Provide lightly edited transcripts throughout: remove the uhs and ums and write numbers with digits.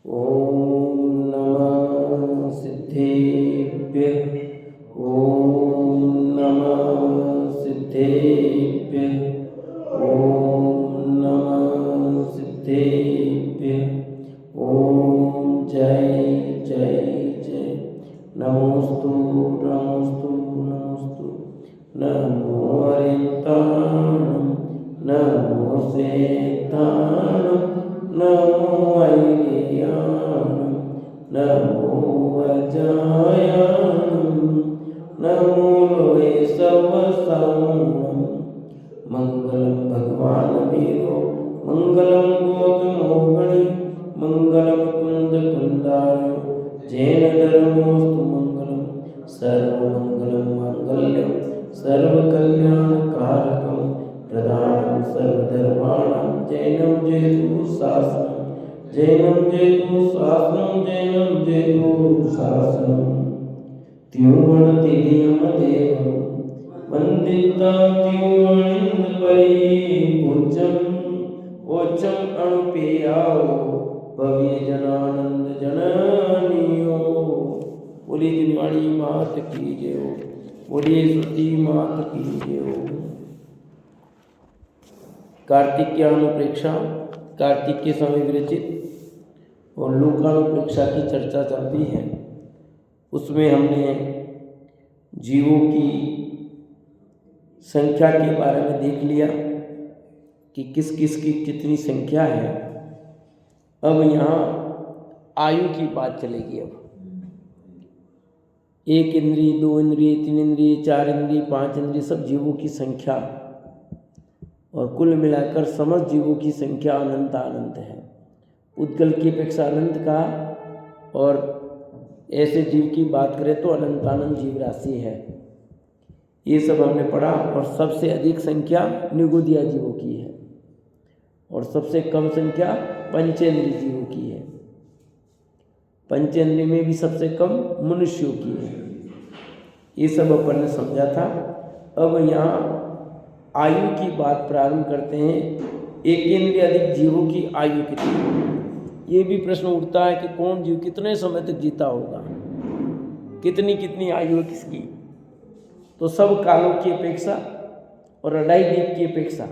ॐ नमः सिद्धेभ्यः। ॐ नमः सिद्धेभ्यः। ॐ नमः सिद्धेभ्यः। ॐ जय जय जय। नमोस्तु नमोस्तु नमोस्तु। नमो हरिन्ताणं नमो सेताणं नमो ऐर्याणं नमो वज्रायाणं नमो लोये सर्वसारणं। मंगलम भगवान वीरो मंगलम गौतमोगणि मंगलम कुंद कुंदारो जैन धर्मोस्तु मंगलम सर्वमंगलम मांगल्यम सर्वकल्याणकारकं प्रदानं सर्वधर्माणां जैनं जयतु शासनं जैनं जयतु शासनं जैनं जयतु शासनं। त्योणतिलियम देवं वंदिता त्योणिंदपरि पूज्यं ओचम अणुपेयाओ भव्य जनानंद जननियो। बोलिए जिनवाणी मात की जय हो। बोलिए सती मात की जय हो। कार्तिक की अनुप्रेक्षा, कार्तिक के समय विरचित और लोकानुप्रेक्षा की चर्चा चलती है। उसमें हमने जीवों की संख्या के बारे में देख लिया कि किस किस की कितनी संख्या है। अब यहाँ आयु की बात चलेगी। अब 1 इंद्रिय, 2 इंद्रिय, 3 इंद्रिय, 4 इंद्रिय, 5 इंद्रिय, सब जीवों की संख्या और कुल मिलाकर समस्त जीवों की संख्या अनंत अनंत है। उद्गल की अपेक्षा अनंत का, और ऐसे जीव की बात करें तो अनंत अनंत जीव राशि है। ये सब हमने पढ़ा। और सबसे अधिक संख्या निगुदिया जीवों की है और सबसे कम संख्या पंचेंद्रिय जीवों की है। पंचेंद्रिय में भी सबसे कम मनुष्यों की है। ये सब अपन ने समझा था। अब यहाँ आयु की बात प्रारंभ करते हैं। एक इंद्रिय अधिक जीवों की आयु कितनी। ये भी प्रश्न उठता है कि कौन जीव कितने समय तक जीता होगा, कितनी कितनी आयु है किसकी। तो सब कालों की अपेक्षा और अढ़ाई दीप की अपेक्षा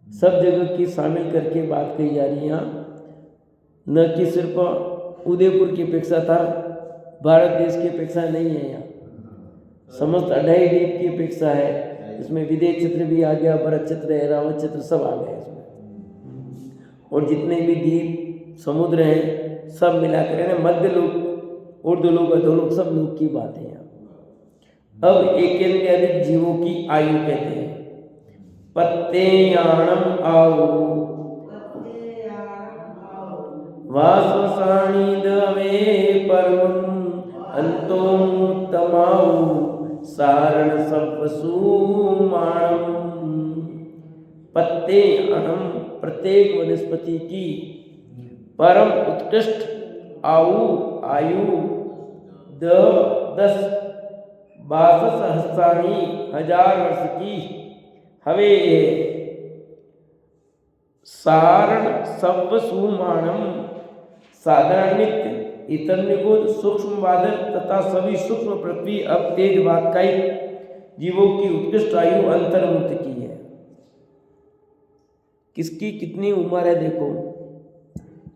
सब जगह की शामिल करके बात कही जा रही है यहाँ। न कि सिर्फ उदयपुर की अपेक्षा था, भारत देश की अपेक्षा नहीं है यहाँ। समस्त अढ़ाई द्वीप की अपेक्षा है। इसमें विदेह क्षेत्र भी आ गया, भरत क्षेत्र, ऐरावत क्षेत्र सब आ गए इसमें। और जितने भी द्वीप समुद्र हैं सब मिलाकर है ना, मध्य लोक, ऊर्ध्व लोक, अधोलोक, सब लोक की बात है यहाँ। अब एक अधिक जीवों की आयु कहते हैं। पत्तेयाणम आओ वासवसाणी दवे परमं अंतोमुत्तमाउ सारण सवसुमाणम। पत्ते अणम प्रत्येक वनस्पति की परम उत्कृष्ट आयु 10 62 हजार वर्ष की हवे। सारण सवसुमाणम साधारण नित्य इतर निगुद सूक्ष्म बादल तथा सभी सूक्ष्म पृथ्वी अब तेज वाकाई जीवों की उत्कृष्ट आयु अंतर्मुक्त की है। किसकी कितनी उम्र है देखो,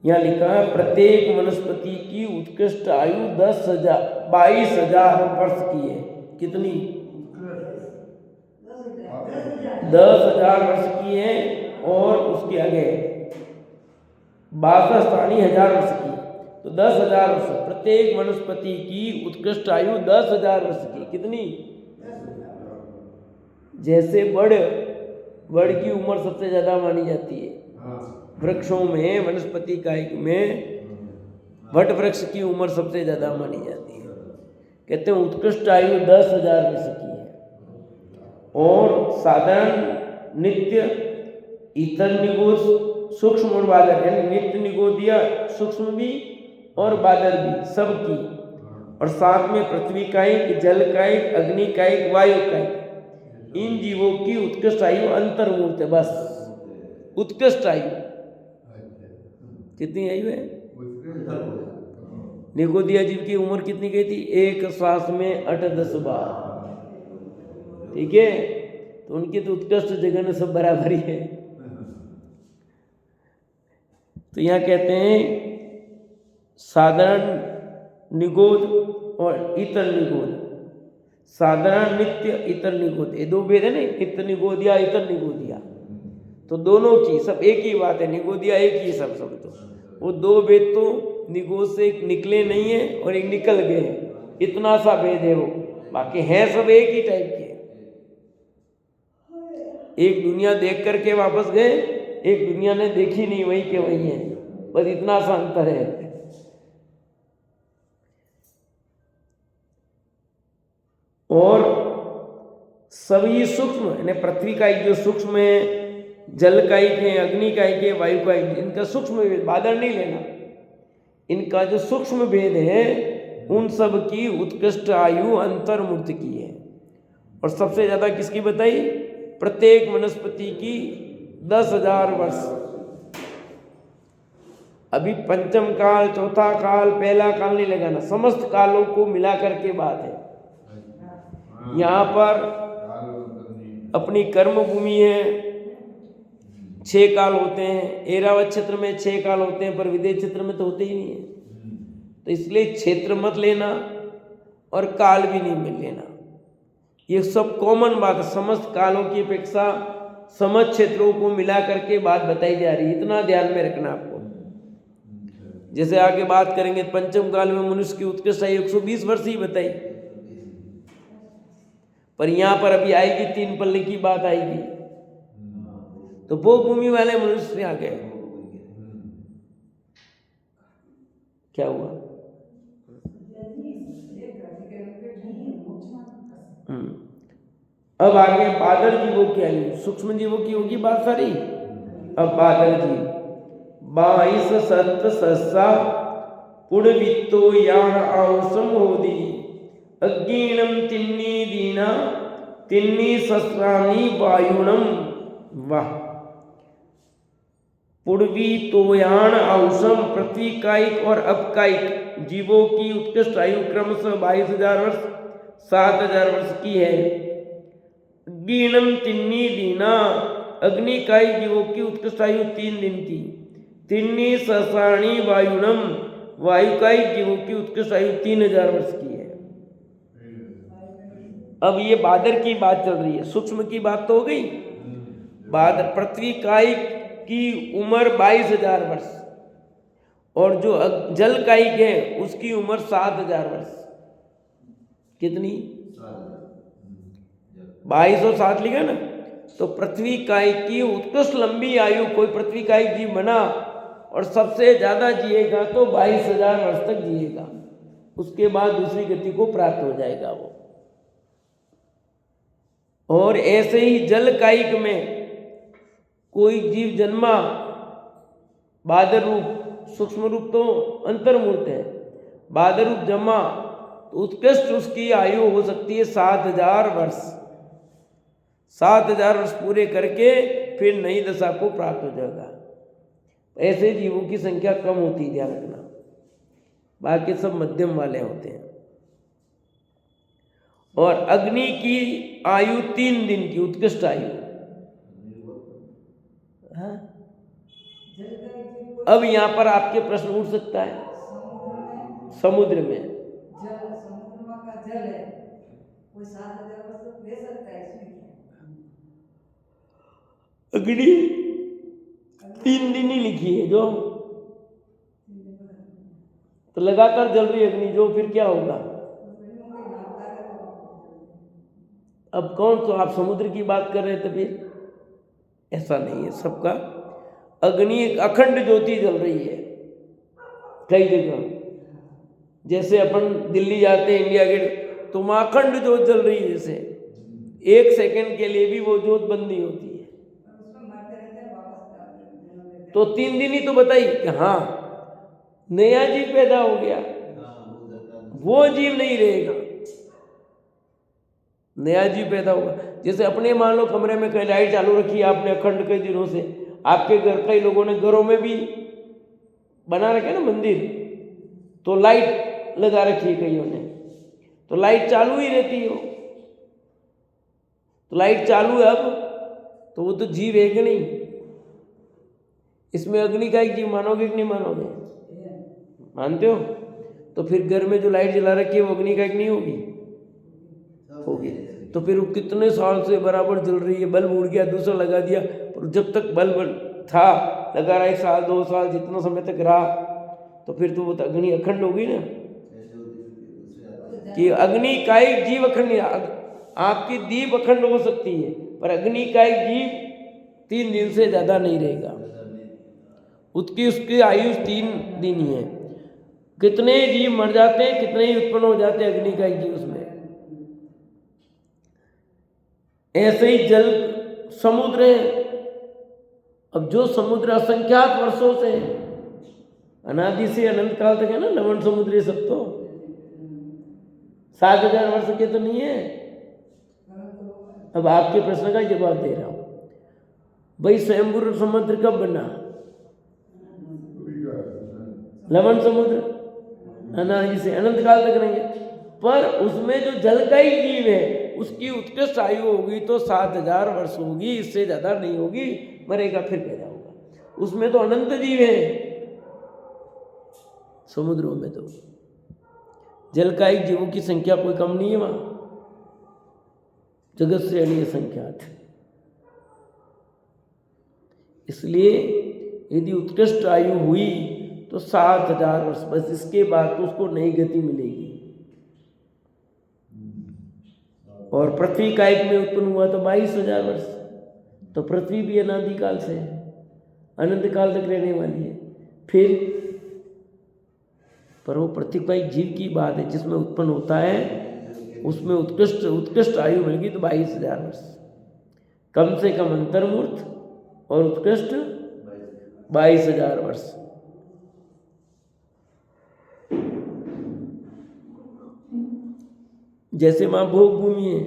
यहाँ लिखा है प्रत्येक वनस्पति की उत्कृष्ट आयु 22,000 वर्ष की है। कितनी? 10,000 वर्ष की है। और उसके आगे 62,000 वर्ष की, तो 10,000 वर्ष। प्रत्येक वनस्पति की उत्कृष्ट आयु 10,000 वर्ष की। कितनी? जैसे बड़ की उम्र सबसे ज्यादा मानी जाती है वृक्षों में, वनस्पति काय में वट वृक्ष की उम्र सबसे ज्यादा मानी जाती है। कहते हैं उत्कृष्ट आयु 10,000 वर्ष की है। और साधारण नित्य इतर निगोद सूक्ष्म और बादल, यानी नित्य निगोदिया सूक्ष्म भी और बादल भी सबकी, और साथ में पृथ्वी का एक, जल का एक, अग्नि का एक, वायु का एक, इन जीवों की उत्कृष्ट आयु अंतर्मूर्त है। बस उत्कृष्ट आयु कितनी आयु है? निगोदिया जीव की उम्र कितनी गई थी? एक श्वास में 8-10 बार। ठीक है, तो उनकी तो उत्कृष्ट जगह में सब बराबरी है। तो यहाँ कहते हैं साधारण निगोद और इतर निगोद। साधारण नित्य, इतर निगोद, ये दो भेद है ना, नित्य निगोदिया, इतर निगोदिया। तो दोनों की सब एक ही बात है, निगोदिया एक ही सब तो वो दो भेद तो निगोद से निकले नहीं है और एक निकल गए हैं, इतना सा भेद है वो। बाकी हैं सब एक ही टाइप के। एक दुनिया देख करके वापस गए, एक दुनिया ने देखी नहीं, वही के वही है, बस इतना सा अंतर है। और सभी सूक्ष्म यानी पृथ्वी का एक जो सूक्ष्म है, जल का एक है, अग्नि का एक है, वायु का एक है, इनका सूक्ष्म भेद बादल नहीं लेना, इनका जो सूक्ष्म भेद है उन सब की उत्कृष्ट आयु अंतर्मूर्ति की है। और सबसे ज्यादा किसकी बताई? प्रत्येक वनस्पति की 10,000 वर्ष। अभी पंचम काल, चौथा काल, पहला काल नहीं लगाना, समस्त कालों को मिला करके बात है। यहाँ पर अपनी कर्म भूमि है, 6 काल होते हैं। ऐरावत क्षेत्र में 6 काल होते हैं, पर विदेश क्षेत्र में तो होते ही नहीं है। तो इसलिए क्षेत्र मत लेना और काल भी नहीं मिल लेना, ये सब कॉमन बात है। समस्त कालों की अपेक्षा समस्त क्षेत्रों को मिला करके बात बताई जा रही है, इतना ध्यान में रखना आपको। जैसे आगे बात करेंगे, पंचम काल में मनुष्य की उत्कृष्ट आयु 120 वर्ष ही बताई, पर यहाँ पर अभी आएगी 3 पल्ले की बात आएगी, तो वो भूमि वाले मनुष्य आ गए। क्या हुआ? अब आगे बादल जीवों की आयु, सूक्ष्म जीवों की होगी बात सारी। अब बादल जीव 22 सत सस्सा पुड़वित्तो याण आउसम होदी अग्निणम तिन्नी दीना तिन्नी सस्रानी वायुणम। वाह! पुड़वी तोयाण औसम, पृथ्वी कायिक और अपकायिक जीवों की उत्कृष्ट आयु क्रमशः 22,000 वर्ष, 7,000 वर्ष की है। गीणम तिन्नी दीना, अग्निकायिक जीवों की उत्कृष्ट आयु 3 दिन की। तिन्नी ससाणी वायुणम, वायुकायिक जीवों की उत्कृष्ट आयु 3,000 वर्ष की है। अब ये बादर की बात चल रही है, सूक्ष्म की बात तो हो गई। बादर पृथ्वी कायिक की उम्र 22,000 वर्ष और जो जल कायिक है उसकी उम्र 7,000 वर्ष। कितनी? 22 और 7 लिखा ना, तो पृथ्वी कायिक की उत्कृष्ट लंबी आयु कोई पृथ्वी कायिक जीव बना और सबसे ज्यादा जिएगा तो 22,000 वर्ष तक जिएगा, उसके बाद दूसरी गति को प्राप्त हो जाएगा वो। और ऐसे ही जल कायिक में कोई जीव जन्मा, बादर रूप, सूक्ष्म रूप तो अंतर्मूर्त है, बादर रूप जन्मा तो उत्कृष्ट उसकी आयु हो सकती है 7,000 वर्ष। 7,000 वर्ष पूरे करके फिर नई दशा को प्राप्त हो जाएगा। ऐसे जीवों की संख्या कम होती है, ध्यान रखना, बाकी सब मध्यम वाले होते हैं। और अग्नि की आयु 3 दिन की उत्कृष्ट आयु। हाँ? अब यहाँ पर आपके प्रश्न उठ सकता है, समुद्र में जल है, कोई 7,000 वर्ष ले सकता है, इसमें क्या? अग्नि 3 दिन ही लिखी है जो, तो लगातार जल रही अग्नि जो, फिर क्या होगा? अब कौन, तो आप समुद्र की बात कर रहे थे, फिर ऐसा नहीं है सबका। अग्नि एक अखंड ज्योति जल रही है कई जगह, जैसे अपन दिल्ली जाते हैं इंडिया गेट, तो वहाँ अखंड ज्योत जल रही है, जैसे 1 सेकंड के लिए भी वो ज्योत बंद नहीं होती है। तो 3 दिन ही तो बताई कि हाँ नया जीव पैदा हो गया, वो जीव नहीं रहेगा, नया जीव पैदा होगा। जैसे अपने मान लो कमरे में कहीं लाइट चालू रखी है आपने अखंड कई दिनों से, आपके घर कई लोगों ने घरों में भी बना रखे ना मंदिर, तो लाइट लगा रखी है कईयों ने, तो लाइट चालू ही रहती है, तो लाइट चालू है अब, तो वो तो जीव है कि नहीं? इसमें अग्नि का एक जीव मानोगे कि नहीं मानोगे? मानते हो? तो फिर घर में जो लाइट जला रखी है वो अग्नि का एक नहीं होगी? होगी। तो फिर वो कितने साल से बराबर जल रही है, बल्ब उड़ गया दूसरा लगा दिया, पर जब तक बल्ब था लगा रहा 1 साल 2 साल जितना समय तक रहा, तो फिर तो वो तो अग्नि अखंड होगी ना। कि अग्नि का एक जीव अखंड, आपकी दीप अखंड हो सकती है पर अग्नि का एक जीव 3 दिन से ज्यादा नहीं रहेगा, उसकी आयु 3 दिन ही है। कितने जीव मर जाते हैं, कितने ही उत्पन्न हो जाते हैं अग्नि का एक जीव उसमें। ऐसे ही जल समुद्र है, अब जो समुद्र असंख्यात वर्षों से अनादि से अनंत काल तक है ना, लवण समुद्र, ये सब तो 7000 वर्ष के तो नहीं है। अब आपके प्रश्न का जवाब दे रहा हूं भाई, स्वयंभू समुद्र कब बना? लवण समुद्र अनादि से अनंत काल तक रहेंगे, पर उसमें जो जल का ही जीव है उसकी उत्कृष्ट आयु होगी तो 7000 वर्ष होगी, इससे ज्यादा नहीं होगी, मरेगा फिर पैदा होगा। उसमें तो अनंत जीव है, समुद्रों में तो जल का ही जीवों की संख्या कोई कम नहीं है, वहां जगत से अनीय संख्यात। इसलिए यदि उत्कृष्ट आयु हुई तो 7000 वर्ष, बस इसके बाद तो उसको नई गति मिलेगी। और पृथ्वी कायिक में उत्पन्न हुआ तो 22,000 वर्ष, तो पृथ्वी भी अनादि काल से अनंत काल तक रहने वाली है। फिर पर वो पृथ्वी कायिक जीव की बात है, जिसमें उत्पन्न होता है उसमें उत्कृष्ट आयु मिलेगी तो 22,000 वर्ष, कम से कम अंतर्मूर्त और उत्कृष्ट 22,000 वर्ष। जैसे वहां भोग भूमि है,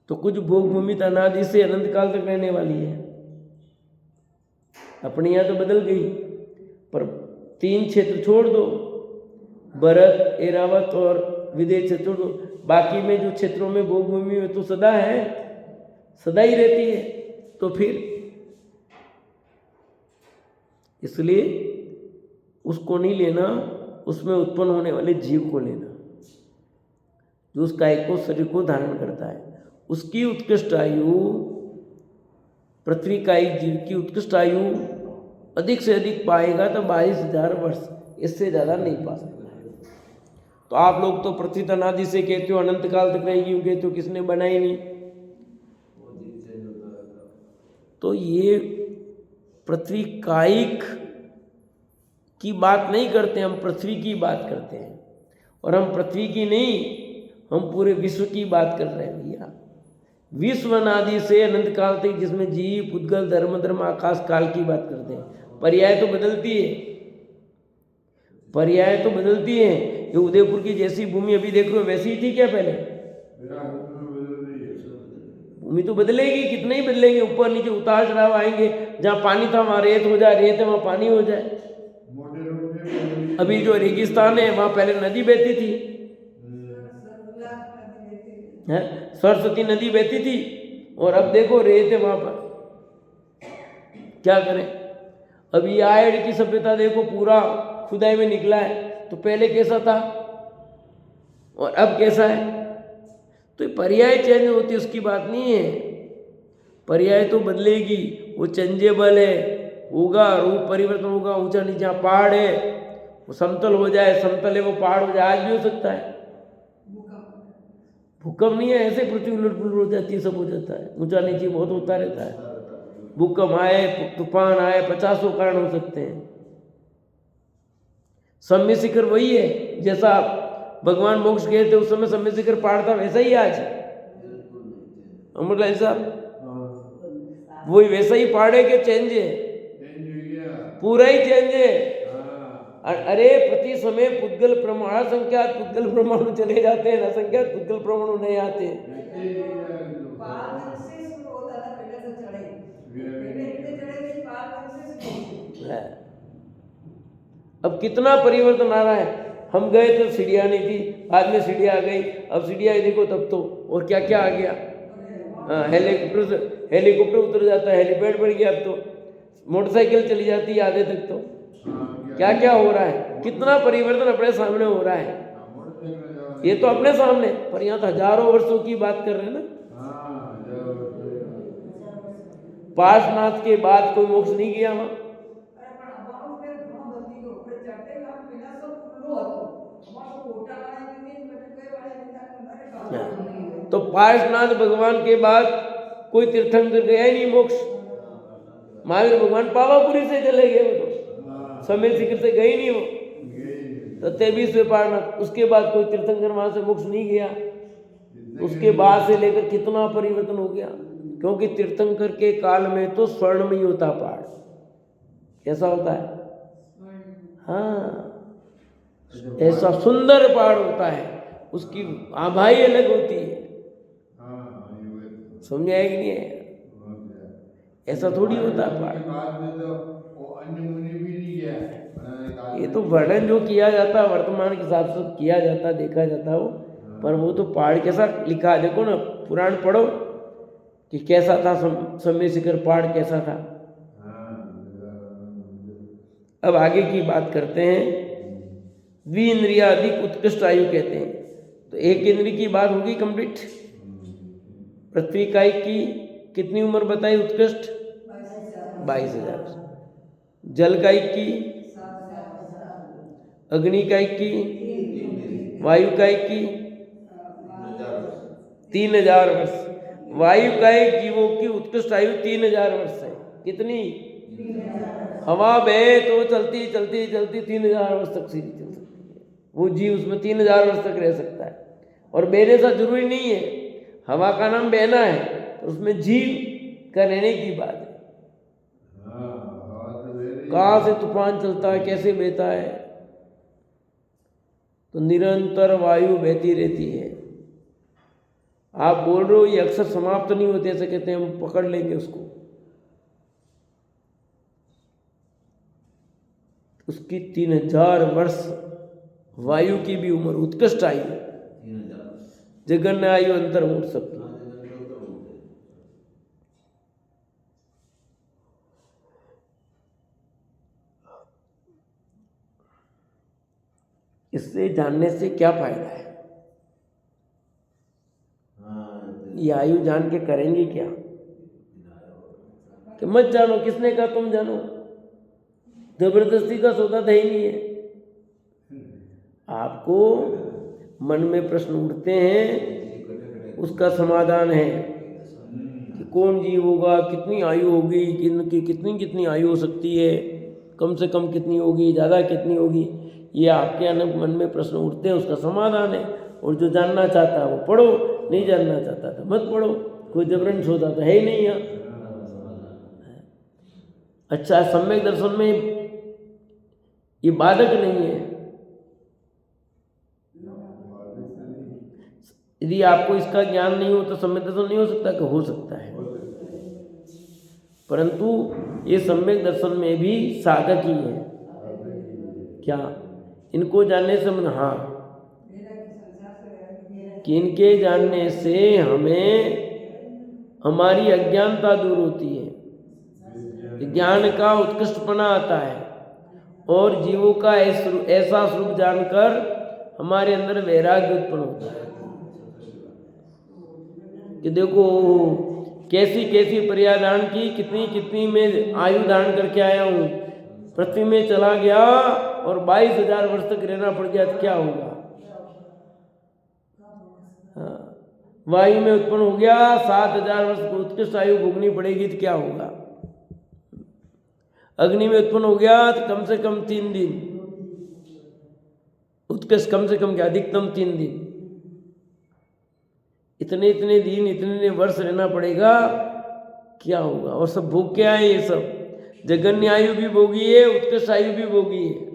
तो कुछ भोग भूमि तो अनादि से अनंत काल तक रहने वाली है। अपने यहाँ तो बदल गई, पर 3 क्षेत्र छोड़ दो, भरत, एरावत और विदेह क्षेत्र छोड़ दो, बाकी में जो क्षेत्रों में भोग भूमि में तो सदा है, सदा ही रहती है। तो फिर इसलिए उसको नहीं लेना, उसमें उत्पन्न होने वाले जीव को लेना, जो उस कायिक को शरीर को धारण करता है। उसकी उत्कृष्ट आयु, पृथ्वी कायिक जीव की उत्कृष्ट आयु अधिक से अधिक पाएगा तो 22,000 वर्ष, इससे ज़्यादा नहीं पा सकता है। तो आप लोग तो पृथ्वी अनादि से कहते हो, अनंत काल तक रहेगी, क्यों कहते हो? किसने बनाई नहीं। तो ये पृथ्वी कायिक की बात नहीं करते, हम पृथ्वी की बात करते हैं। और हम पृथ्वी की नहीं, हम पूरे विश्व की बात कर रहे हैं भैया। विश्व अनादि से अनंत काल तक, जिसमें जीव, पुद्गल, धर्म, आकाश काल की बात करते हैं। पर्याय तो बदलती है, पर्याय तो बदलती है। ये उदयपुर की जैसी भूमि अभी देख रहे हो वैसी ही थी क्या पहले? भूमि तो बदलेगी, कितने ही बदलेंगे, ऊपर नीचे उतार चढ़ाव आएंगे। जहाँ पानी था वहाँ रेत हो जाए, रेत है वहाँ पानी हो जाए। अभी जो रेगिस्तान है वहाँ पहले नदी बहती थी, सरस्वती नदी बहती थी, और अब देखो रेत है वहाँ पर। क्या करें? अभी आयड की सभ्यता देखो, पूरा खुदाई में निकला है, तो पहले कैसा था और अब कैसा है? तो पर्याय चेंज होती है, उसकी बात नहीं है। पर्याय तो बदलेगी, वो चेंजेबल है, होगा, रूप परिवर्तन होगा। ऊंचा नीचा पहाड़ है, वो समतल हो जाए, समतल है वो पहाड़ हो जाए, आज भी हो सकता है। भूकंप नहीं है, ऐसे पृथ्वी उलट पुलट हो जाती है, सब हो जाता है, ऊंचा नीचे बहुत होता रहता है। भूकंप आए, तूफान आए, 50 कारण हो सकते हैं। सम्य शिखर वही है, जैसा भगवान मोक्ष गए थे उस समय सम्य शिखर पहाड़ था, वैसा ही आज अमरलाल साहब, वही वैसा ही पहाड़ है कि चेंज है? पूरा ही चेंज है। अरे प्रति समय पुद्गल परमाणु, असंख्यात पुद्गल परमाणु चले जाते हैं, असंख्यात पुद्गल परमाणु नहीं आते। अब कितना परिवर्तन आ रहा है। हम गए तो सीढ़ियाँ नहीं थी, बाद में सीढ़ियाँ आ गई, अब सीढ़ियाँ देखो तब तो, और क्या क्या आ गया। हाँ, हेलीकॉप्टर उतर जाता है, हेलीपैड बढ़ गया, अब तो मोटरसाइकिल चली जाती है आधे तक। तो क्या क्या हो रहा है, कितना परिवर्तन अपने सामने हो रहा है। ये तो अपने सामने, पर यहाँ तो हजारों वर्षों की बात कर रहे हैं ना। पार्श्वनाथ के बाद कोई मोक्ष नहीं किया वहां। तो पार्श्वनाथ भगवान के बाद कोई तीर्थंकर गया ही नहीं मोक्ष। महावीर भगवान पावापुरी से चले गए, वो तो समय शिखर से गए नहीं वो। तो 23वें पार्श्वनाथ, उसके बाद कोई तीर्थंकर वहां से मोक्ष नहीं गया। उसके बाद से लेकर कितना परिवर्तन हो गया, क्योंकि तीर्थंकर के काल में तो स्वर्ण में ही होता पहाड़। कैसा होता है? हाँ, ऐसा सुंदर पहाड़ होता है, उसकी आभा ही अलग होती है। समझ आया कि नहीं है? ऐसा थोड़ी होता है पहाड़। ये तो वर्णन जो किया जाता है वर्तमान के हिसाब से किया जाता, देखा जाता हो, पर वो तो पहाड़ कैसा लिखा है देखो ना, पुराण पढ़ो कि कैसा था समय शिखर पहाड़ कैसा था। अब आगे की बात करते हैं। द्विइंद्रिया अधिक उत्कृष्ट आयु कहते हैं, तो एक इंद्रिय की बात होगी कंप्लीट। पृथ्वी कायिक की कितनी उम्र बताई उत्कृष्ट? 22,000। जल कायिक की, अग्नि कायिक की, वायु कायिक की 3,000 वर्ष। वायु कायिक जीवों की उत्कृष्ट आयु 3,000 वर्ष है। कितनी? हवा बहे तो चलती चलती चलती 3,000 वर्ष तक सीधी चल सकती है वो जीव, उसमें 3,000 वर्ष तक रह सकता है। और बहने सा जरूरी नहीं है, हवा का नाम बहना है, तो उसमें जीव का रहने की बात है। कहाँ से तूफान चलता है, कैसे बहता है, तो निरंतर वायु बहती रहती है। आप बोल रहे हो ये अक्सर समाप्त नहीं होते, ऐसे कहते हैं हम पकड़ लेंगे उसको। उसकी 3,000 वर्ष वायु की भी उम्र, उत्कृष्ट आयु, जगन्य आयु अंतर उठ सकती है। इससे जानने से क्या फायदा है? ये आयु जान के करेंगे क्या? कि मत जानो, किसने कहा तुम जानो? जबरदस्ती का सौदा तो ही नहीं है। आपको मन में प्रश्न उठते हैं, उसका समाधान है कि कौन जीव होगा, कितनी आयु होगी, किनकी कितनी कितनी आयु हो सकती है, कम से कम कितनी होगी, ज़्यादा कितनी होगी, ये आपके मन में प्रश्न उठते हैं, उसका समाधान है। और जो जानना चाहता है वो पढ़ो, नहीं जानना चाहता तो मत पढ़ो, कोई जबरन सौदा तो है ही नहीं यहाँ। अच्छा, सम्यक दर्शन में ये बाधक नहीं है। यदि आपको इसका ज्ञान नहीं हो तो सम्यक दर्शन नहीं हो सकता? कि हो सकता है, परंतु ये सम्यक दर्शन में भी साधक ही है। क्या इनको जानने से मन? हाँ, कि इनके जानने से हमें हमारी अज्ञानता दूर होती है, ज्ञान का उत्कृष्टपना आता है, और जीवों का ऐसा स्वरूप जानकर हमारे अंदर वैराग्य उत्पन्न होता है कि देखो कैसी कैसी पर्याय धारण की, कितनी कितनी मैं आयु धारण करके आया हूँ, पृथ्वी में चला गया और 22,000 वर्ष तक रहना पड़ गया तो क्या होगा? हाँ, वायु में उत्पन्न हो गया, 7,000 वर्ष को उत्कृष्ट आयु भोगनी पड़ेगी तो क्या होगा? अग्नि में उत्पन्न हो गया तो कम से कम 3 दिन, उत्कृष्ट कम से कम क्या, अधिकतम 3 दिन, इतने इतने दिन, इतने वर्ष रहना पड़ेगा, क्या होगा? और सब भोग क्या है? ये सब जगन्य आयु भी भोगी है, उत्कृष्ट आयु भी भोगी है।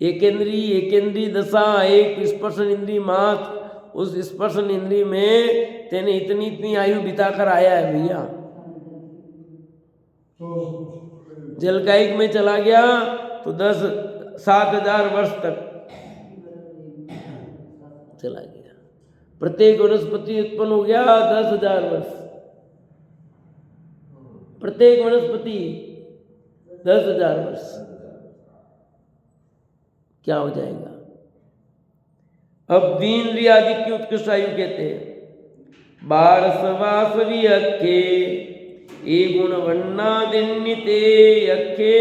एकेंद्रीय दशा, एक स्पर्शन इंद्रिय मात्र, उस स्पर्शन इंद्रिय में तेने इतनी इतनी आयु बिताकर आया है भैया। जलकायिक में चला गया तो 7,000 वर्ष तक चला गया। प्रत्येक वनस्पति उत्पन्न हो गया 10,000 वर्ष, प्रत्येक वनस्पति 10,000 वर्ष। क्या हो जाएगा? अब द्विंद्रिय आदि की उत्कृष्ट आयु कहते हैं 12 अक्खे ए गुण वन्ना दिन्निते अक्खे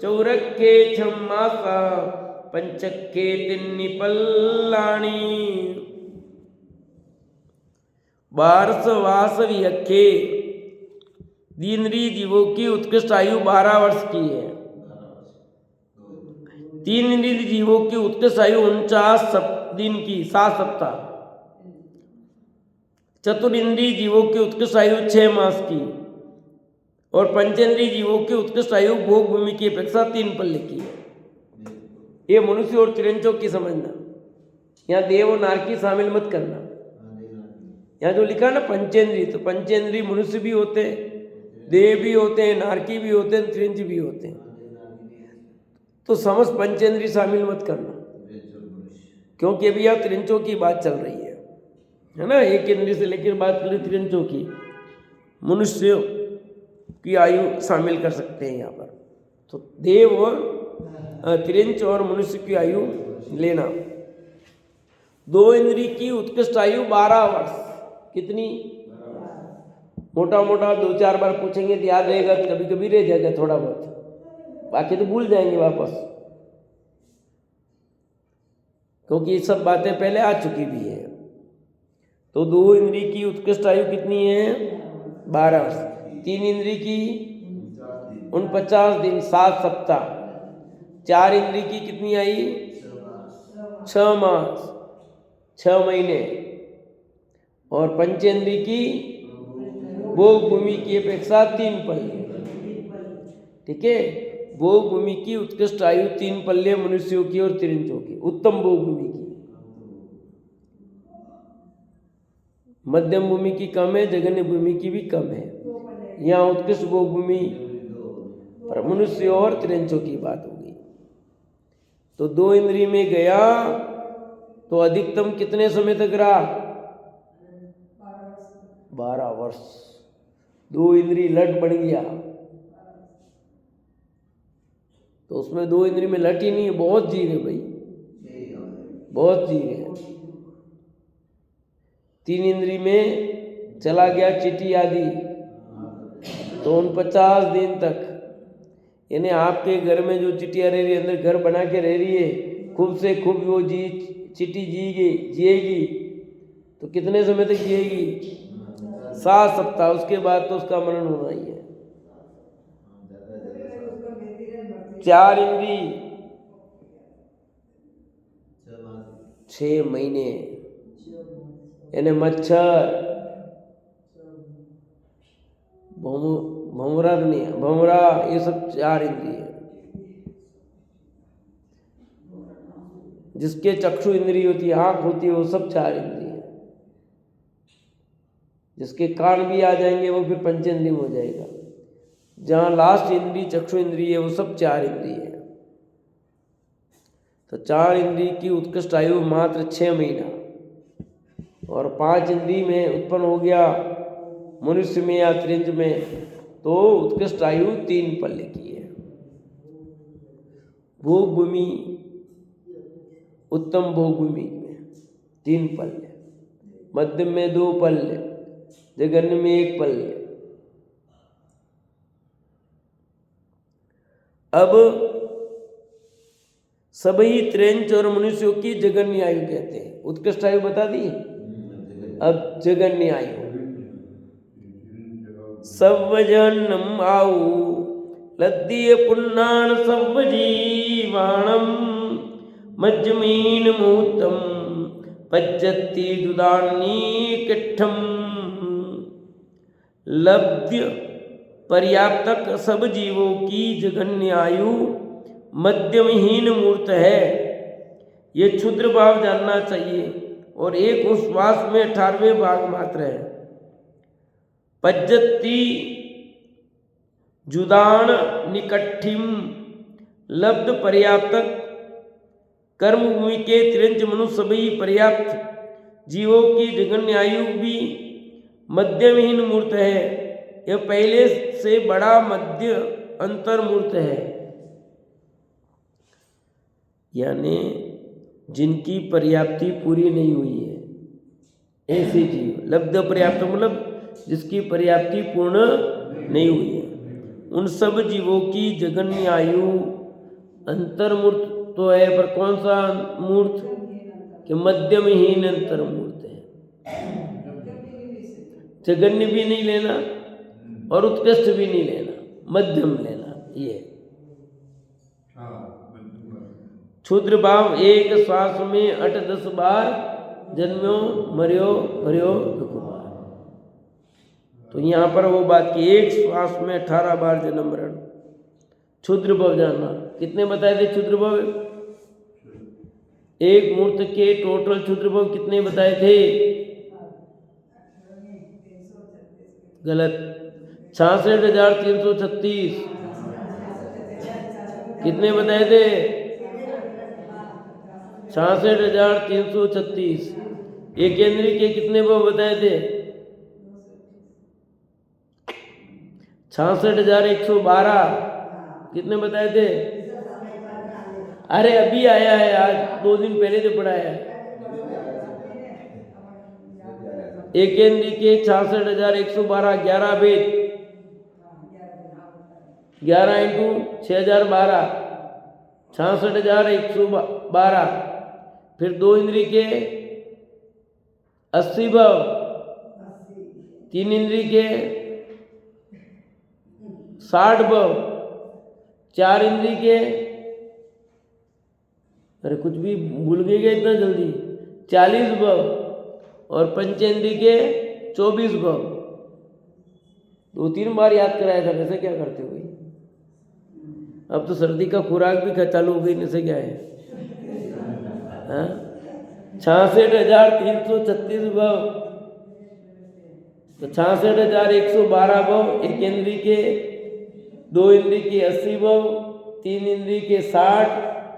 चौरक्खे छम्मासा पंचक्खे तिन्नि पल्लाणी 12 अक्खे द्विंद्रिय जीवों की उत्कृष्ट आयु 12 वर्ष की है। 3 इंद्रिय जीवों की उत्कृष्ट आयु 49 दिन की 7 सप्ताह। चतुरिंद्रिय जीवों की उत्कृष्ट आयु 6 मास की और पंचेंद्रिय जीवों की उत्कृष्ट आयु भोग भूमि की अपेक्षा 3 पल्ले की है। ये मनुष्य और तिरंचों की समझना, यहाँ देव और नारकी शामिल मत करना। यहाँ जो लिखा ना पंचेंद्रिय, तो पंचेंद्रिय मनुष्य भी होते हैं, देव भी होते हैं, नारकी भी होते हैं, त्रिंच भी होते हैं। तो समस्त पंचेंद्रिय शामिल मत करना, क्योंकि अभी यहाँ त्रिंचों की बात चल रही है ना। एक इंद्रिय से लेकर बात करें त्रिंचों की, मनुष्य की आयु शामिल कर सकते हैं यहाँ पर। तो देव और त्रिंच और मनुष्य की आयु लेना। 2 इंद्रिय की उत्कृष्ट आयु 12 वर्ष। कितनी? मोटा मोटा 2-4 बार पूछेंगे तो याद रहेगा, कभी कभी रह जाएगा थोड़ा बहुत, बाकी तो भूल जाएंगे वापस, क्योंकि ये सब बातें पहले आ चुकी भी है। तो 2 इंद्रिय की उत्कृष्ट आयु कितनी है? 12 वर्ष। 3 इंद्रिय की 49 दिन 7 सप्ताह। 4 इंद्रिय की कितनी आई? 6 मास 6 महीने। और पंचेंद्रिय की भोग भूमि की अपेक्षा 3 पल्ले। ठीक है, भोग भूमि की उत्कृष्ट आयु 3 पल्ले मनुष्यों की और तिरंचों की, उत्तम भोग भूमि की। मध्यम भूमि की कम है, जघन्य भूमि की भी कम है। यहाँ उत्कृष्ट भोग भूमि पर मनुष्य और तिरंचों की बात होगी। तो 2 इंद्रिय में गया तो अधिकतम कितने समय तक रहा? 12 वर्ष। 2 इंद्रिय लट बढ़ गया तो उसमें 2 इंद्रिय में लट ही नहीं है, बहुत जीव है भाई, बहुत जीव है। 3 इंद्रिय में चला गया चींटी आदि तो 49 दिन तक, यानी आपके घर में जो चिटिया रह रही है, अंदर घर बना के रह रही है, खूब से खूब वो चींटी जिएगी तो कितने समय तक जिएगी? 7 सप्ताह। उसके बाद तो उसका मरण होना ही है। 4 इंद्रिय 6 महीने, यानी मच्छर, भंवरा, ये सब 4 इंद्रिय है। जिसके चक्षु इंद्रिय होती है, आंख होती है, वो सब 4 इंद्रिय है। जिसके कान भी आ जाएंगे वो फिर पंचेंद्रिय हो जाएगा। जहाँ लास्ट इंद्रिय चक्षु इंद्रिय है वो सब 4 इंद्रिय है। तो 4 इंद्रिय की उत्कृष्ट आयु मात्र 6 महीना, और 5 इंद्रिय में उत्पन्न हो गया मनुष्य में या त्रिंज में तो उत्कृष्ट आयु 3 पल्ले की है। भोग भूमि, उत्तम भोग भूमि में 3 पल्ले, मध्यम में 2 पल्ले, जघन्य में 1 पल्ले। अब सभी त्रिंच और मनुष्यों की जघन्य आयु कहते हैं। उत्कृष्ट आयु बता दी, अब जघन्य आयु। सव्वजन्म आऊ लद्दीय पुन्नान सव्वजीवाणम मज्जमीन मुहूर्तम पज्जति दुदानी किट्ठम। लब्ध्य पर्याप्तक सब जीवों की जघन्य आयु मध्यमहीन मूर्त है, ये क्षुद्र भाव जानना चाहिए, और एक उश्वास में 18वें भाग मात्र है। पज्जति जुदान निकट्ठिम लब्ध पर्याप्तक कर्म भूमि के तिरंज मनुष्य सभी पर्याप्त जीवों की जगन्य आयु भी मध्यमहीन मूर्त है। यह पहले से बड़ा मध्य अंतर मूर्त है। यानी जिनकी पर्याप्ति पूरी नहीं हुई है ऐसे जीव, लब्ध पर्याप्त मतलब जिसकी पर्याप्ति पूर्ण नहीं हुई है, उन सब जीवों की जगन्य आयु अंतर्मूर्त तो है, पर कौन सा मूर्त कि मध्यमहीन अंतर्मूर्त है। जगन्य भी नहीं लेना और उत्कृष्ट भी नहीं लेना, मध्यम लेना। ये क्षुद्र भाव एक श्वास में 8-10 बार जन्म्यो मर्यो भर्यो दुख बार। तो यहाँ पर वो बात की एक श्वास में 18 बार जन्म मरण। क्षुद्र भव जानना, कितने बताए थे क्षुद्र भव? एक मूर्त के टोटल क्षुद्र भव कितने बताए थे? गलत, 66,336। कितने बताए थे? 66,336। एक केंद्रीय के कितने भव बताए थे? 66,112। कितने बताए थे? अरे अभी आया है, आज 2 दिन पहले तो पढ़ाया है। एक केंद्रीय के 66,112, 11 वेद, 11 इंटू 6,012, 66,112। फिर 2 इंद्रिय के 80 भव, 3 इंद्रिय के 60 भव, 4 इंद्रिय के, अरे कुछ भी भूल गए क्या इतना जल्दी, 40 भव, और पंचेंद्रिय के 24 भव। 2-3 बार याद कराया था, वैसे क्या करते हुए। अब तो सर्दी का खुराक भी चालू हो गई, जैसे क्या है। 66,336 भव, तो 66,112 भव। एक इंद्रिय के, 2 इंद्रिय के 80 भव, 3 इंद्रिय के 60,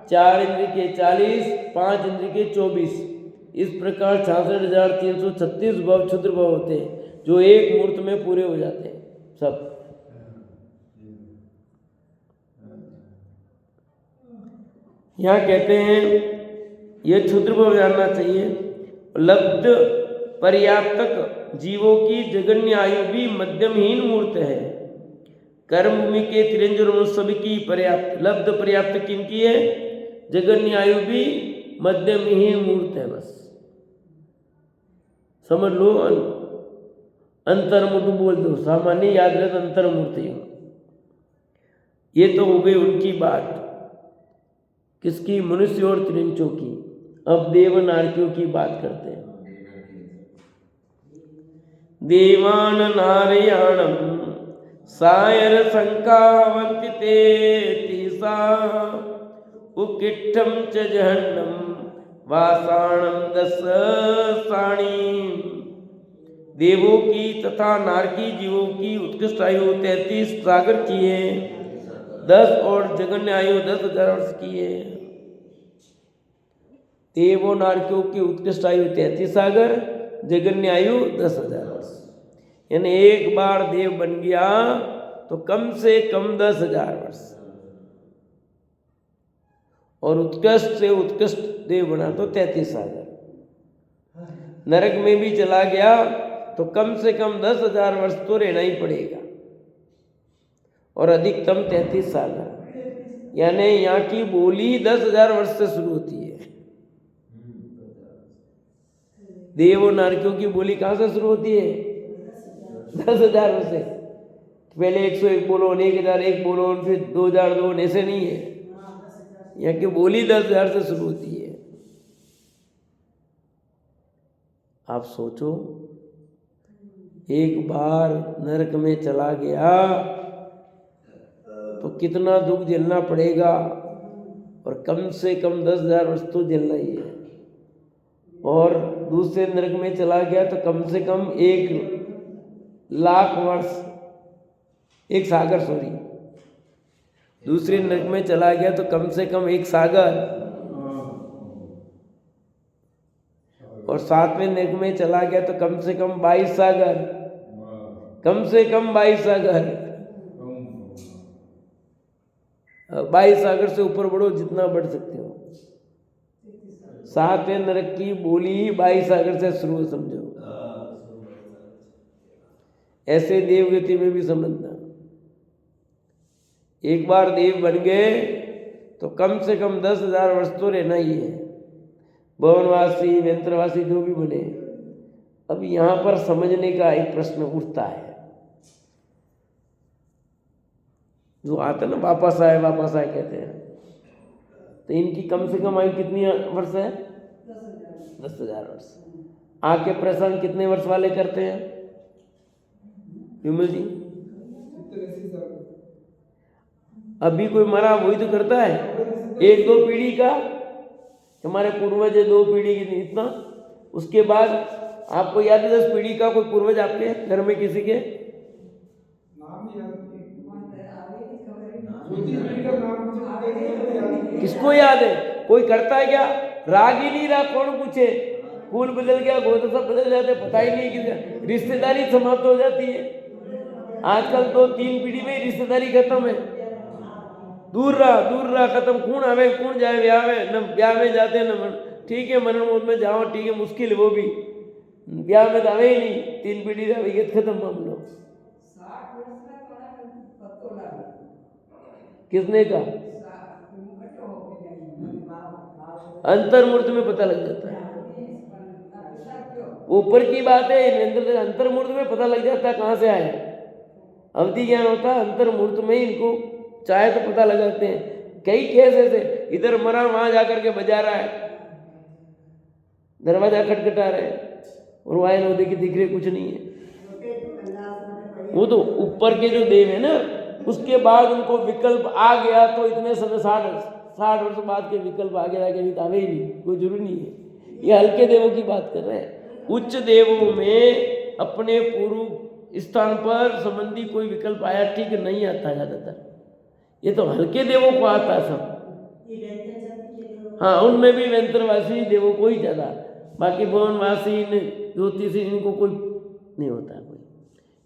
4 इंद्रिय के 40, 5 इंद्रिय के 24। इस प्रकार 66,336 भव क्षुद्र भव होते हैं, जो एक मूर्त में पूरे हो जाते हैं सब। यहाँ कहते हैं यह क्षुद्र भव जानना चाहिए। लब्ध पर्याप्तक जीवों की जगन्य आयु भी मध्यमहीन मूर्त है। कर्म भूमि के तिरंजन सभी की पर्याप्त, लब्ध पर्याप्त किनकी है? जगन्य आयु भी मध्यमहीन मूर्त है। बस समझ लो, अंतर्मूर्त बोल दो, सामान्य याद रहे अंतर्मूर्ति। ये तो हो गई उनकी बात, किसकी? मनुष्य और त्रिंचों की। अब देव नारकियों की बात करते हैं। देवान नारयाणम सायर संकावंति ते तीसा उकिट्ठम च जहन्नम वासाणम दसाणी। देवों की तथा नारकी जीवों की उत्कृष्ट आयु 33 सागर की है, 10 और जगन्य आयु 10,000 वर्ष की है। देवों नारकियों की उत्कृष्ट आयु 33 सागर, जगन्य आयु 10,000 वर्ष। यानी एक बार देव बन गया तो कम से कम 10,000 वर्ष, और उत्कृष्ट से उत्कृष्ट देव बना तो 33 सागर। नरक में भी चला गया तो कम से कम 10,000 वर्ष तो रहना ही पड़ेगा, और अधिकतम 33 सागर। यानी यहाँ की बोली 10,000 वर्ष से शुरू होती है। देव और नारकियों की बोली कहाँ से शुरू होती है? 10,000 वर्ष से। पहले 101 बोलो, 1,001 बोलो, फिर 2,002, ऐसे नहीं है। यहाँ की बोली 10,000 से शुरू होती है। आप सोचो, एक बार नरक में चला गया तो कितना दुख झेलना पड़ेगा, और कम से कम 10,000 वर्ष तो झेलना ही है। और दूसरे नरक में चला गया तो कम से कम 1,00,000 वर्ष, एक सागर, सॉरी, दूसरे नरक में चला गया तो कम से कम एक सागर, और 7वें नरक में चला गया तो कम से कम 22 सागर, कम से कम 22 सागर। 22 सागर से ऊपर बढ़ो जितना बढ़ सकते हो। 7वें नरक की बोली 22 सागर से शुरू हो, समझो। ऐसे देवगति में भी समझना, एक बार देव बन गए तो कम से कम 10,000 वर्ष तो रहना ही है। भवनवासी, व्यंत्रवासी जो भी बने। अब यहाँ पर समझने का एक प्रश्न उठता है, जो आता ना वापस आए कहते हैं, तो इनकी कम से कम आयु कितनी वर्ष है? 10,000 वर्ष। आके प्रश्न कितने वर्ष वाले करते हैं विमल जी? अभी कोई मरा वही तो करता है, 1-2 पीढ़ी का, हमारे पूर्वज 2 पीढ़ी की इतना, उसके बाद आपको याद है 10 पीढ़ी का कोई पूर्वज आपके घर में किसी के किसको याद है? कोई करता है क्या? राग ही नहीं रहा, कौन पूछे? फूल बदल गया, गोत्र सब बदल जाते, पता ही नहीं किसी, रिश्तेदारी समाप्त हो जाती है। आजकल तो 3 पीढ़ी में रिश्तेदारी खत्म है, दूर रहा खत्म। कौन आवे कौन जाए ब्याह में, न ब्याह में जाते न, ठीक है मरण मौत में जाओ, ठीक है मुश्किल है वो भी, ब्याह में तो आवे ही नहीं। 3 पीढ़ी का विगत खत्म मामला। किसने का? अंतर्मूर्त में पता लग जाता है, ऊपर की बात है, अंतर्मूर्त में पता लग जाता है कहाँ से आया। अवधि ज्ञान होता है अंतर्मूर्त में, इनको चाहे तो पता लगाते हैं। कई केस ऐसे, इधर मरा वहां जाकर के बजा रहा है, दरवाजा खटखटा रहे और वायन होते की दिख रहे कुछ नहीं है। वो तो ऊपर के जो देव है ना, उसके बाद उनको विकल्प आ गया तो इतने समय 60 वर्ष बाद के विकल्प आ गया, कि आवे ही नहीं, कोई जरूरी नहीं है। ये हल्के देवों की बात कर रहे हैं। उच्च देवों में अपने पूर्व स्थान पर संबंधी कोई विकल्प आया, ठीक नहीं आता ज्यादातर, ये तो हल्के देवों को आता सब। हाँ, उनमें भी व्यंत्रवासी देवों को ही ज्यादा, बाकी भुवनवासी ज्योतिषी इनको कोई नहीं होता कोई।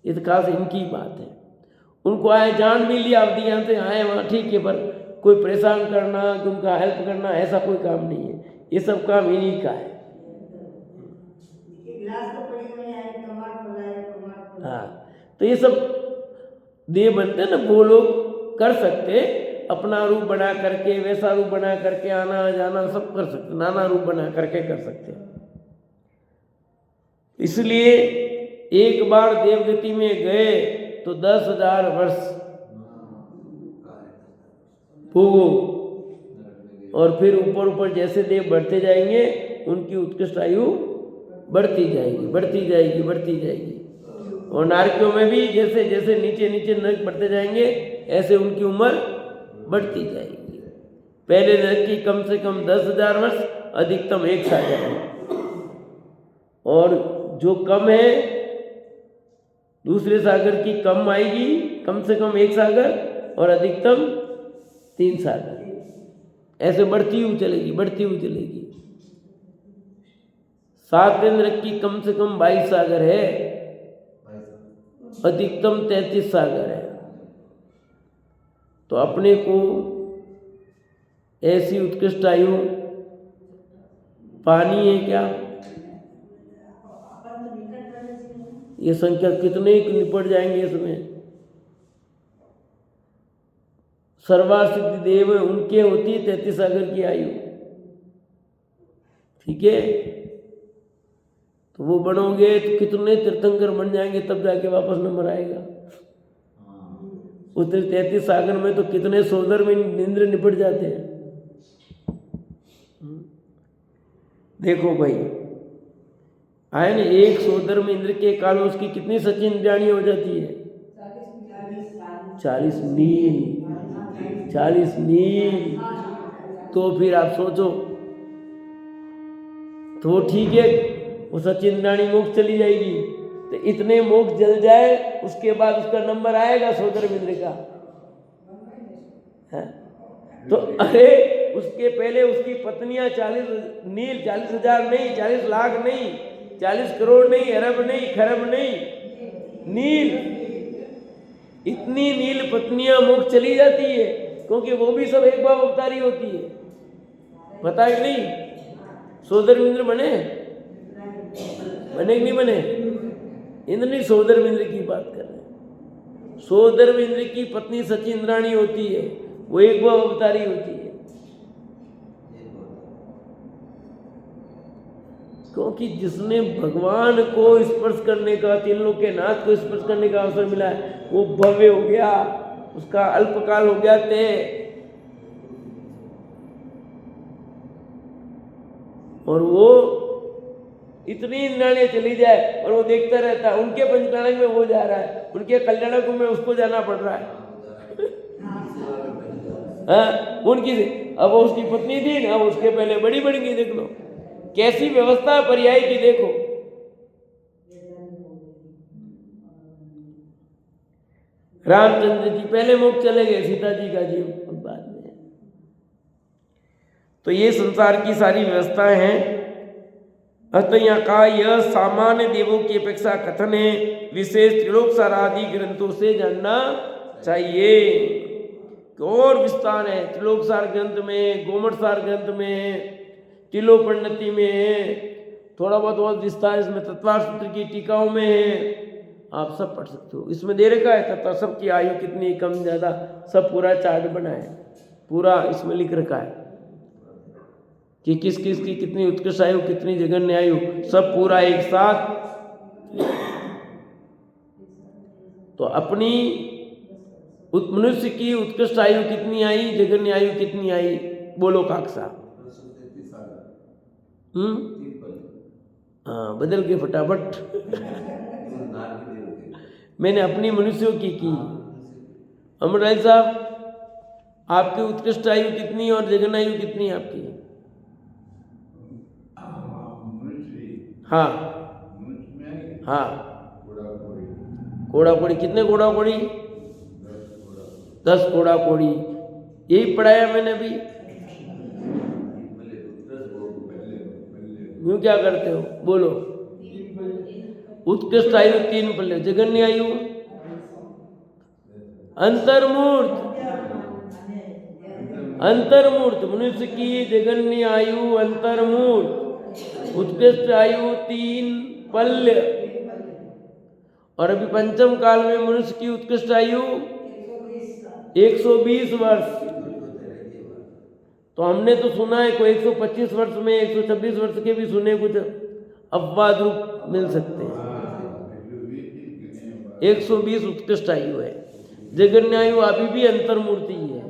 ये तो खास इनकी बात है। उनको आए जान भी लिया, अब यहाँ से आए वहाँ ठीक है, पर कोई परेशान करना, उनका हेल्प करना, ऐसा कोई काम नहीं है। ये सब काम इन्हीं का है। हाँ, तो ये सब देव बनते हैं ना, वो लोग कर सकते, अपना रूप बना करके, वैसा रूप बना करके, आना जाना सब कर सकते, नाना रूप बना करके कर सकते। इसलिए एक बार देवगति में गए तो 10,000 वर्ष भोगो, और फिर ऊपर जैसे देव बढ़ते जाएंगे उनकी उत्कृष्ट आयु बढ़ती जाएगी। और नारकियों में भी जैसे जैसे नीचे नरक बढ़ते जाएंगे, ऐसे उनकी उम्र बढ़ती जाएगी। पहले नरक की कम से कम 10,000 वर्ष, अधिकतम 1 सागर है, और जो कम है दूसरे सागर की कम आएगी, कम से कम 1 सागर और अधिकतम 3 सागर, ऐसे बढ़ती हुई चलेगी। 7वें नरक की कम से कम 22 सागर है, अधिकतम 33 सागर है। तो अपने को ऐसी उत्कृष्ट आयु पानी है क्या? ये संख्या कितने निपट जाएंगे इसमें। सर्वासिद्धि देव उनके होती है 33 सागर की आयु, ठीक है। तो वो बनोगे तो कितने तीर्थंकर बन जाएंगे, तब जाके वापस नंबर आएगा। उस 33 सागर में तो कितने सोदर में इंद्र निपट जाते हैं। देखो भाई, आए ना, एक सोदर में इंद्र के काल में उसकी कितनी सचिन इंद्रियाणी हो जाती है? 40 मील। तो फिर आप सोचो, तो ठीक है, वो सचिन इंद्राणी मुक्त चली जाएगी, तो इतने मोक्ष जल जाए, उसके बाद उसका नंबर आएगा सौधर्मेंद्र का। है तो अरे उसके पहले उसकी पत्नियां 40,000 नहीं, 40 लाख नहीं, 40 करोड़ नहीं, अरब नहीं, खरब नहीं, नील, इतनी नील पत्नियां मोक्ष चली जाती है, क्योंकि वो भी सब एक बार अवतारी होती है। पता है नहीं? सौधर्मेंद्र बने कि नहीं बने? इंद्र नहीं, सौधर्मेंद्र की बात कर रहे हैं। सौधर्मेंद्र की पत्नी सची इंद्राणी होती है, वो एक बार अवतारी होती है, क्योंकि जिसने भगवान को स्पर्श करने का, तीन लोक के नाथ को स्पर्श करने का अवसर मिला है, वो भव्य हो गया, उसका अल्पकाल हो गया तय। और वो इतनी इंद्राणियां चली जाए और वो देखता रहता है, उनके पंचकल्याणक में वो जा रहा है, उनके कल्याणक में उसको जाना पड़ रहा है। हाँ, उनकी अब वो उसकी पत्नी थी ना, उसके पहले बड़ी बड़ी की, देख लो कैसी व्यवस्था पर्याय की। देखो रामचंद्र जी पहले मोक्ष चले गए, सीता जी का जीव बाद में। तो ये संसार की सारी व्यवस्थाएं हैं। अतः यहाँ का यह सामान्य देवों की अपेक्षा कथन है, विशेष त्रिलोकसार आदि ग्रंथों से जानना चाहिए। और विस्तार है त्रिलोकसार ग्रंथ में, गोमटसार ग्रंथ में, तिलोपण्णति में है, थोड़ा बहुत विस्तार इसमें तत्वार सूत्र की टीकाओं में है, आप सब पढ़ सकते हो। इसमें दे रखा है तथा सबकी आयु कितनी, कम ज्यादा, सब पूरा चार्ट बना है, पूरा इसमें लिख रखा है कि किस किस की कितनी उत्कृष्ट आयु, कितनी जघन्य आयु, सब पूरा एक साथ। तो अपनी मनुष्य की उत्कृष्ट आयु कितनी आई, जघन्य आयु कितनी आई, बोलो काकसा। हाँ, बदल के फटाफट। मैंने अपनी मनुष्यों की अमरराज साहब, आपकी उत्कृष्ट आयु कितनी और जघन्य आयु कितनी आपकी? हाँ हाँ, कोड़ा कोड़ी कितने कोड़ा कोड़ी? 10 कोड़ा कोड़ी, यही पढ़ाया मैंने अभी। यूं क्या करते हो, बोलो। उत्कृष्ट आयु 3 पल्ले, जघन्य आयु अंतर्मूर्त मनुष्य की जघन्य आयु अंतर्मूर्त, उत्कृष्ट आयु 3 पल्य। और अभी पंचम काल में मनुष्य की उत्कृष्ट आयु 120 वर्ष। तो हमने तो सुना है कोई 125 वर्ष में, 126 वर्ष के भी सुने, कुछ अपवाद रूप मिल सकते हैं। 120 उत्कृष्ट आयु है। जघन्य आयु अभी भी अंतर्मूर्ति है,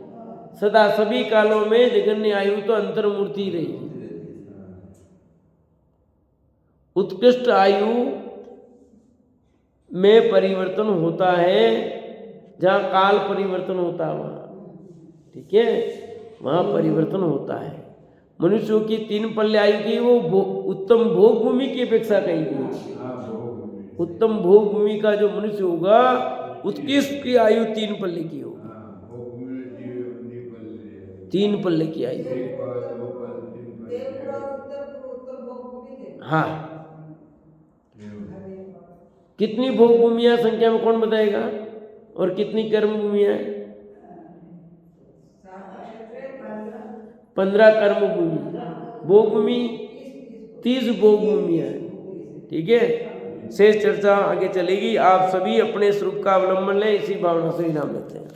सदा सभी कालों में जघन्य आयु तो अंतर्मूर्ति रही। उत्कृष्ट आयु में परिवर्तन होता है, जहाँ काल परिवर्तन होता है वहाँ, ठीक है, वहाँ परिवर्तन होता है। मनुष्यों की 3 पल्ले आयु की वो उत्तम भोग भूमि की अपेक्षा कही गई। उत्तम भोग भूमि का जो मनुष्य होगा उसकी आयु 3 पल्ले की होगी, 3 पल्ले की आयु। हाँ, कितनी भोग भूमियां संख्या में कौन बताएगा, और कितनी कर्म भूमियां? 15 कर्म भूमि, भोग भूमि 30 भोग भूमियां है, ठीक है। शेष चर्चा आगे चलेगी। आप सभी अपने स्वरूप का अवलंबन लें, इसी भावना से इनाम लेते हैं।